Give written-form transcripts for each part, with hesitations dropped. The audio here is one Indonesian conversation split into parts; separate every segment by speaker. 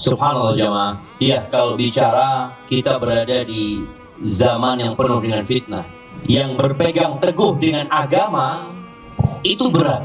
Speaker 1: Subhanallah jamaah. Iya, kalau bicara kita berada di zaman yang penuh dengan fitnah. Yang berpegang teguh dengan agama itu berat.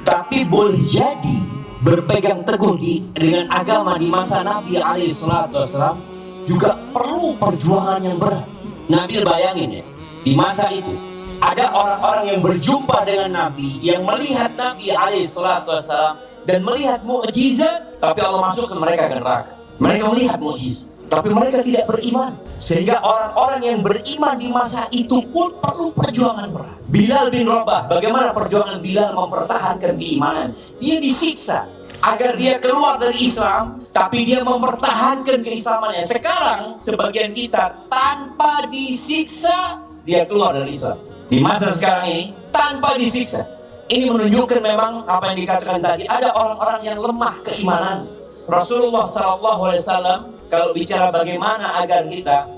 Speaker 1: Tapi boleh jadi berpegang teguh dengan agama di masa Nabi SAW juga perlu perjuangan yang berat. Nabi bayangin ya, di masa itu ada orang-orang yang berjumpa dengan Nabi, yang melihat Nabi SAW dan melihat mukjizat, tapi Allah masukkan mereka ke neraka. Mereka melihat mukjizat, tapi mereka tidak beriman. Sehingga orang-orang yang beriman di masa itu pun perlu perjuangan berat. Bilal bin Rabah, bagaimana perjuangan Bilal mempertahankan keimanan? Dia disiksa agar dia keluar dari Islam, tapi dia mempertahankan keislamannya. Sekarang sebagian kita tanpa disiksa dia keluar dari Islam. Di masa sekarang ini tanpa disiksa. Ini menunjukkan memang apa yang dikatakan tadi, ada orang-orang yang lemah keimanan. Rasulullah SAW kalau bicara bagaimana agar kita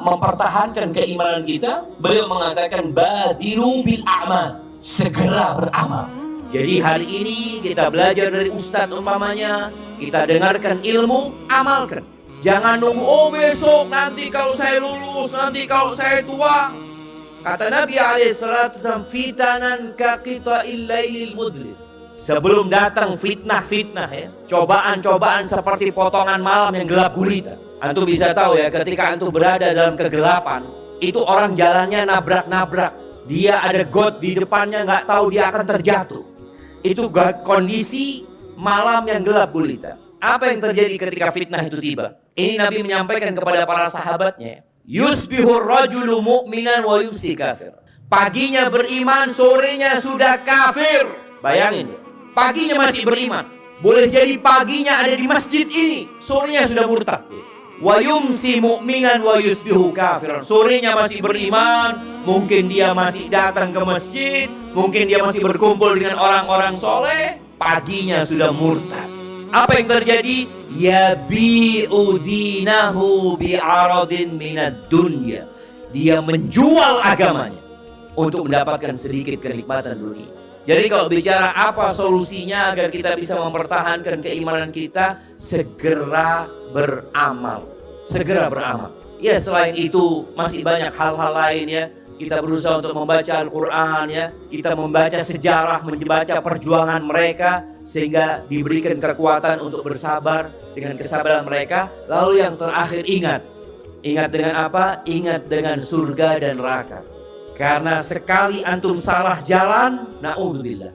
Speaker 1: mempertahankan keimanan kita, beliau mengatakan badiru bil a'mal, segera beramal. Jadi hari ini kita belajar dari ustadz umpamanya, kita dengarkan ilmu, amalkan. Jangan nunggu, oh besok, nanti kalau saya lulus, nanti kalau saya tua. Kata Nabi SAW, fitanan kaqita'il lailil mudlim. Sebelum datang fitnah-fitnah ya, cobaan-cobaan seperti potongan malam yang gelap gulita. Antum bisa tahu ya, ketika antum berada dalam kegelapan, itu orang jalannya nabrak-nabrak. Dia ada got di depannya, nggak tahu dia akan terjatuh. Itu kondisi malam yang gelap gulita. Apa yang terjadi ketika fitnah itu tiba? Ini Nabi menyampaikan kepada para sahabatnya, yusbihur rajulu mu'minan wa yumsi kafir. Paginya beriman, sorenya sudah kafir. Bayangin, paginya masih beriman. Boleh jadi paginya ada di masjid ini, sorenya sudah murtad. Wa yumsi mu'minan wa yusbihu kafir. Sorenya masih beriman, mungkin dia masih datang ke masjid, mungkin dia masih berkumpul dengan orang-orang soleh, paginya sudah murtad. Apa yang terjadi? Yabi'u dinahu bi'aradin minad dunya. Dia menjual agamanya untuk mendapatkan sedikit kenikmatan dunia. Jadi kalau bicara apa solusinya agar kita bisa mempertahankan keimanan kita, segera beramal. Segera beramal. Ya selain itu masih banyak hal-hal lain ya. Kita berusaha untuk membaca Al-Quran ya. Kita membaca sejarah, membaca perjuangan mereka, sehingga diberikan kekuatan untuk bersabar dengan kesabaran mereka. Lalu yang terakhir ingat. Ingat dengan apa? Ingat dengan surga dan neraka. Karena sekali antum salah jalan, na'udzubillah,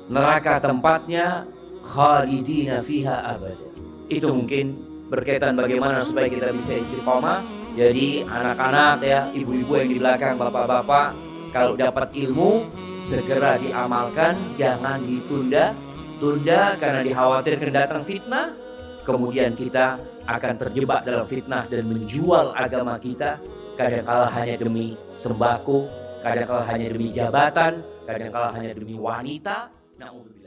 Speaker 1: neraka tempatnya khalidina fiha abada. Itu mungkin berkaitan bagaimana supaya kita bisa istiqomah. Jadi anak-anak ya, ibu-ibu yang di belakang, bapak-bapak, kalau dapat ilmu segera diamalkan, jangan ditunda karena dikhawatirkan datang fitnah. Kemudian kita akan terjebak dalam fitnah dan menjual agama kita, kadang-kala hanya demi sembako, kadang-kala hanya demi jabatan, kadang-kala hanya demi wanita. Na'udzubillah.